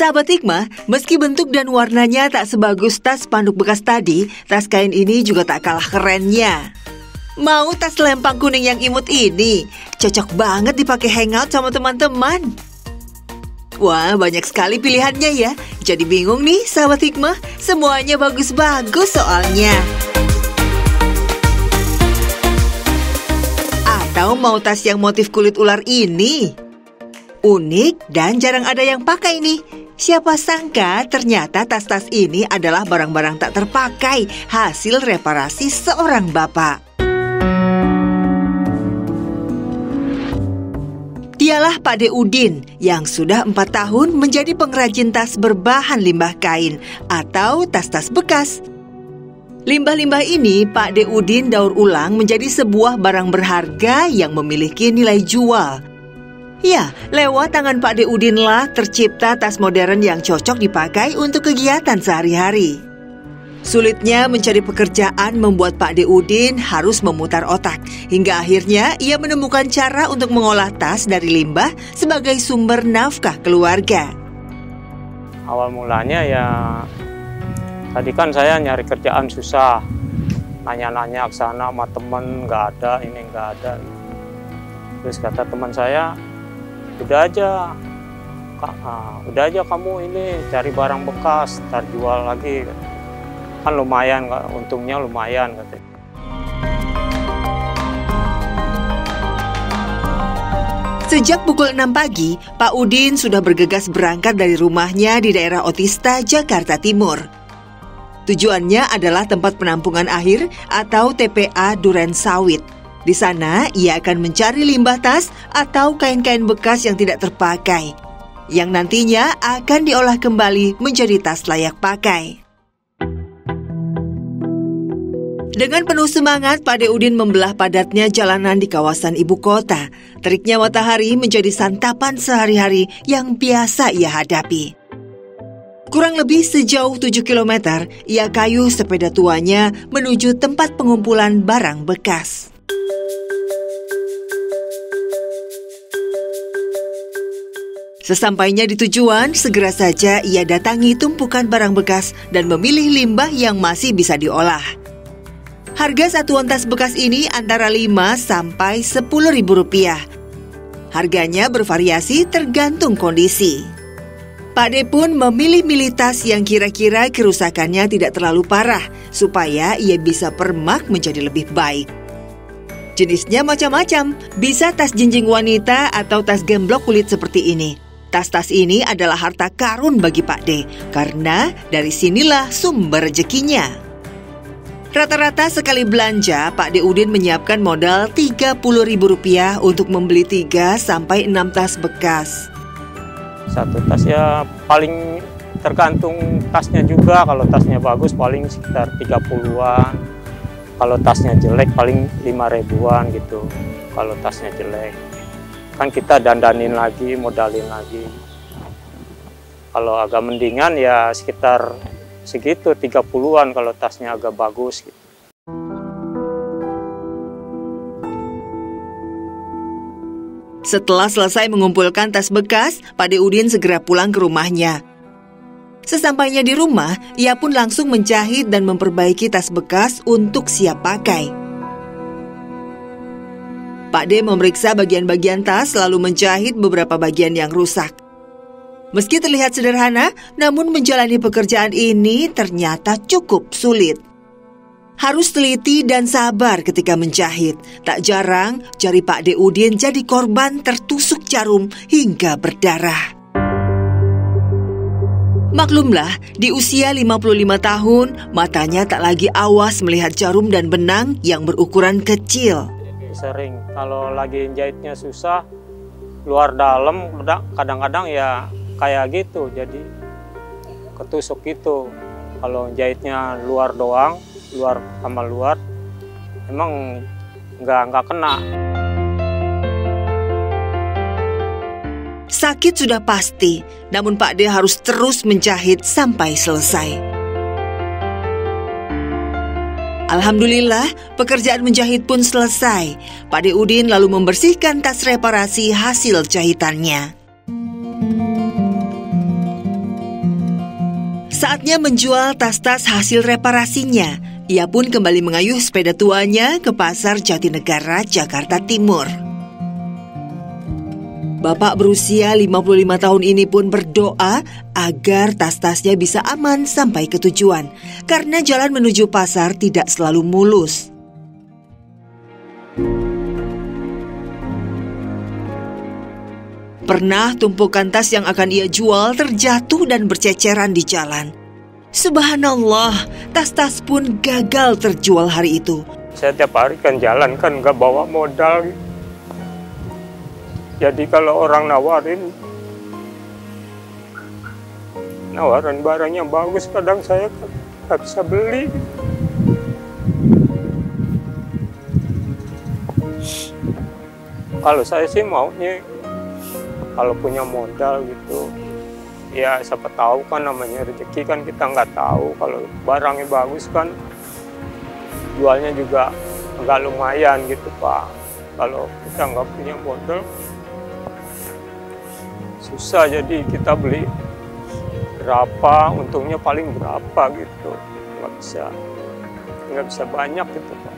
Sahabat Hikmah, meski bentuk dan warnanya tak sebagus tas spanduk bekas tadi, tas kain ini juga tak kalah kerennya. Mau tas lempang kuning yang imut ini? Cocok banget dipakai hangout sama teman-teman. Wah, banyak sekali pilihannya ya. Jadi bingung nih sahabat Hikmah, semuanya bagus-bagus soalnya. Atau mau tas yang motif kulit ular ini? Unik dan jarang ada yang pakai nih. Siapa sangka ternyata tas-tas ini adalah barang-barang tak terpakai, hasil reparasi seorang bapak. Dialah Pak De Udin yang sudah 4 tahun menjadi pengrajin tas berbahan limbah kain atau tas-tas bekas. Limbah-limbah ini Pak De Udin daur ulang menjadi sebuah barang berharga yang memiliki nilai jual. Ya, lewat tangan Pak De Udinlah tercipta tas modern yang cocok dipakai untuk kegiatan sehari-hari. Sulitnya mencari pekerjaan membuat Pak De Udin harus memutar otak. Hingga akhirnya ia menemukan cara untuk mengolah tas dari limbah sebagai sumber nafkah keluarga. Awal mulanya ya, tadi kan saya nyari kerjaan susah. Nanya-nanya ke sana sama temen, nggak ada, ini nggak ada. Terus kata teman saya, udah aja kamu ini cari barang bekas, ntar jual lagi. Kan lumayan, untungnya lumayan katanya. Sejak pukul 6 pagi, Pak Udin sudah bergegas berangkat dari rumahnya di daerah Otista, Jakarta Timur. Tujuannya adalah tempat penampungan akhir atau TPA Duren Sawit. Di sana, ia akan mencari limbah tas atau kain-kain bekas yang tidak terpakai, yang nantinya akan diolah kembali menjadi tas layak pakai. Dengan penuh semangat, Pak De Udin membelah padatnya jalanan di kawasan ibu kota. Teriknya matahari menjadi santapan sehari-hari yang biasa ia hadapi. Kurang lebih sejauh 7 km, ia kayuh sepeda tuanya menuju tempat pengumpulan barang bekas. Sesampainya di tujuan, segera saja ia datangi tumpukan barang bekas dan memilih limbah yang masih bisa diolah. Harga satuan tas bekas ini antara 5 sampai 10 ribu rupiah. Harganya bervariasi tergantung kondisi. Pak De pun memilih-milih tas yang kira-kira kerusakannya tidak terlalu parah, supaya ia bisa permak menjadi lebih baik. Jenisnya macam-macam, bisa tas jinjing wanita atau tas gemblok kulit seperti ini. Tas-tas ini adalah harta karun bagi Pak De, karena dari sinilah sumber rezekinya. Rata-rata sekali belanja, Pak De Udin menyiapkan modal Rp30.000 untuk membeli 3 sampai 6 tas bekas. Satu tas ya paling tergantung tasnya juga. Kalau tasnya bagus paling sekitar 30-an. Kalau tasnya jelek paling 5 ribuan gitu. Kalau tasnya jelek. Kan kita dandanin lagi, modalin lagi. Kalau agak mendingan ya sekitar segitu 30-an kalau tasnya agak bagus gitu. Setelah selesai mengumpulkan tas bekas, Pak De Udin segera pulang ke rumahnya. Sesampainya di rumah, ia pun langsung menjahit dan memperbaiki tas bekas untuk siap pakai. Pak De memeriksa bagian-bagian tas lalu menjahit beberapa bagian yang rusak. Meski terlihat sederhana, namun menjalani pekerjaan ini ternyata cukup sulit. Harus teliti dan sabar ketika menjahit. Tak jarang, jari Pak De Udin jadi korban tertusuk jarum hingga berdarah. Maklumlah, di usia 55 tahun, matanya tak lagi awas melihat jarum dan benang yang berukuran kecil. Sering, kalau lagi jahitnya susah, luar dalam, kadang-kadang ya kayak gitu, jadi ketusuk gitu. Kalau jahitnya luar doang, luar sama luar, emang nggak kena. Sakit sudah pasti, namun Pak De harus terus menjahit sampai selesai. Alhamdulillah, pekerjaan menjahit pun selesai. Pak De Udin lalu membersihkan tas reparasi hasil jahitannya. Saatnya menjual tas-tas hasil reparasinya. Ia pun kembali mengayuh sepeda tuanya ke Pasar Jatinegara, Jakarta Timur. Bapak berusia 55 tahun ini pun berdoa agar tas-tasnya bisa aman sampai ke tujuan, karena jalan menuju pasar tidak selalu mulus. Pernah tumpukan tas yang akan ia jual terjatuh dan berceceran di jalan. Subhanallah, tas-tas pun gagal terjual hari itu. Saya tiap hari kan jalan kan nggak bawa modal. Jadi kalau orang nawarin barangnya bagus, kadang saya nggak bisa beli. Kalau saya sih maunya kalau punya modal gitu, ya siapa tahu kan namanya rezeki kan kita nggak tahu. Kalau barangnya bagus kan jualnya juga nggak lumayan gitu Pak. Kalau kita nggak punya modal susah, jadi kita beli berapa, untungnya paling berapa gitu, nggak bisa banyak gitu Pak.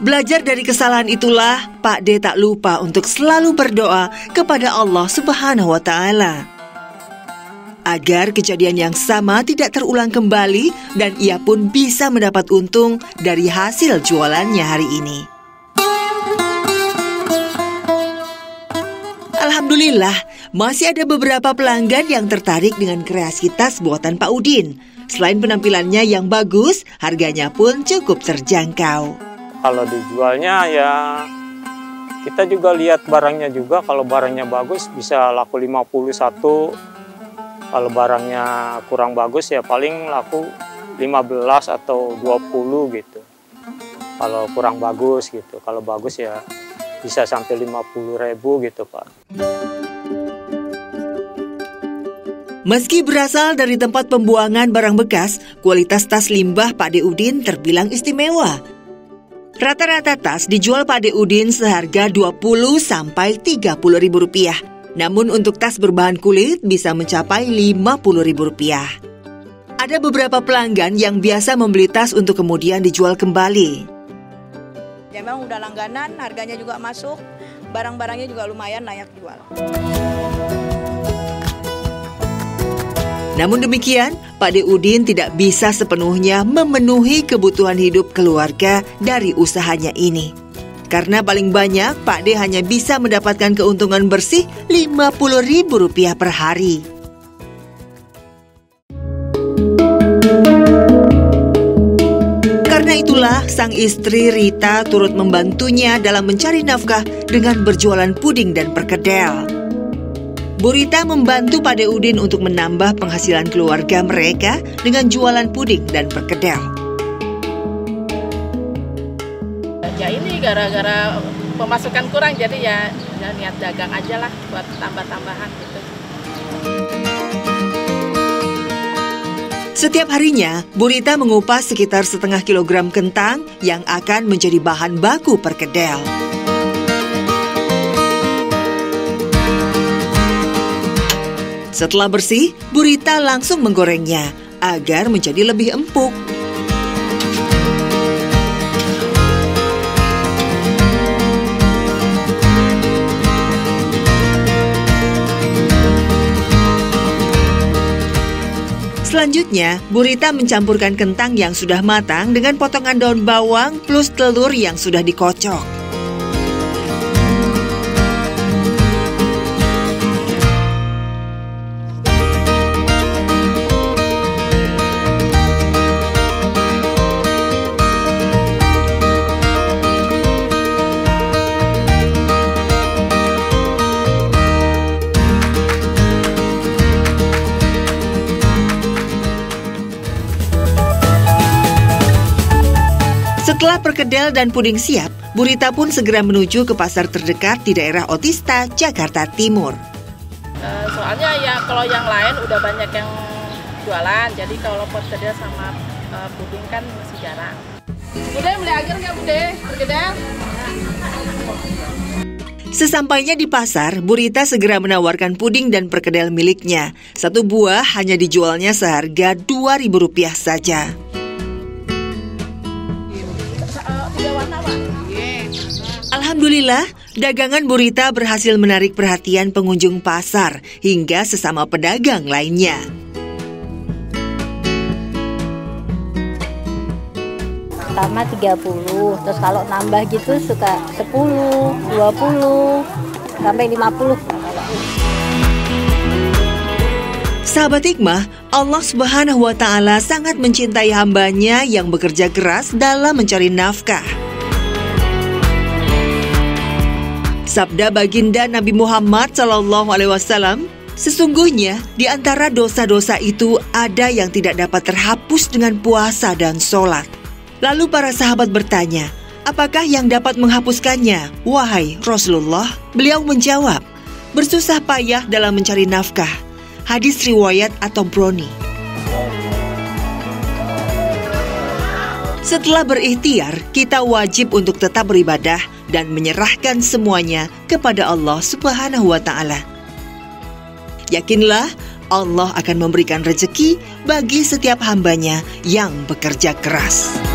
Belajar dari kesalahan itulah Pak D tak lupa untuk selalu berdoa kepada Allah Subhanahu wa Ta'ala agar kejadian yang sama tidak terulang kembali dan ia pun bisa mendapat untung dari hasil jualannya hari ini. Alhamdulillah, masih ada beberapa pelanggan yang tertarik dengan kreasi tas buatan Pak Udin. Selain penampilannya yang bagus, harganya pun cukup terjangkau. Kalau dijualnya ya kita juga lihat barangnya juga. Kalau barangnya bagus bisa laku 51. Kalau barangnya kurang bagus ya paling laku 15 atau 20 gitu. Kalau kurang bagus gitu. Kalau bagus ya bisa sampai 50.000 gitu Pak. Meski berasal dari tempat pembuangan barang bekas, kualitas tas limbah Pak D Udin terbilang istimewa. Rata-rata tas dijual Pak D Udin seharga 20 sampai 30 ribu rupiah. Namun untuk tas berbahan kulit bisa mencapai 50 ribu rupiah. Ada beberapa pelanggan yang biasa membeli tas untuk kemudian dijual kembali. Ya memang udah langganan, harganya juga masuk, barang-barangnya juga lumayan layak jual. Namun demikian, Pak D Udin tidak bisa sepenuhnya memenuhi kebutuhan hidup keluarga dari usahanya ini. Karena paling banyak, Pak D hanya bisa mendapatkan keuntungan bersih Rp50.000 per hari. Karena itulah, sang istri Rita turut membantunya dalam mencari nafkah dengan berjualan puding dan perkedel. Bu Rita membantu Pak D Udin untuk menambah penghasilan keluarga mereka dengan jualan puding dan perkedel. Ya ini gara-gara pemasukan kurang, jadi ya niat dagang aja lah buat tambah-tambahan gitu. Setiap harinya, Bu Rita mengupas sekitar setengah kilogram kentang yang akan menjadi bahan baku perkedel. Setelah bersih, Bu Rita langsung menggorengnya agar menjadi lebih empuk. Selanjutnya, Bu Rita mencampurkan kentang yang sudah matang dengan potongan daun bawang plus telur yang sudah dikocok. Setelah perkedel dan puding siap, Bu Rita pun segera menuju ke pasar terdekat di daerah Otista, Jakarta Timur. Soalnya ya kalau yang lain udah banyak yang jualan, jadi kalau perkedel sama puding kan masih jarang. Bude beli agar nggak Bude? Perkedel? Sesampainya di pasar, Bu Rita segera menawarkan puding dan perkedel miliknya. Satu buah hanya dijualnya seharga Rp2.000 saja. Alhamdulillah, dagangan Bu Rita berhasil menarik perhatian pengunjung pasar hingga sesama pedagang lainnya. Pertama 30, terus kalau nambah gitu suka 10, 20, sampai 50. Sahabat Hikmah, Allah Subhanahu wa Ta'ala sangat mencintai hambanya yang bekerja keras dalam mencari nafkah. Sabda baginda Nabi Muhammad SAW, sesungguhnya di antara dosa-dosa itu ada yang tidak dapat terhapus dengan puasa dan sholat. Lalu para sahabat bertanya, apakah yang dapat menghapuskannya? Wahai Rasulullah, beliau menjawab, bersusah payah dalam mencari nafkah. Hadis riwayat At-Tabrani. Setelah berikhtiar, kita wajib untuk tetap beribadah dan menyerahkan semuanya kepada Allah Subhanahu wa Ta'ala. Yakinlah, Allah akan memberikan rezeki bagi setiap hambanya yang bekerja keras.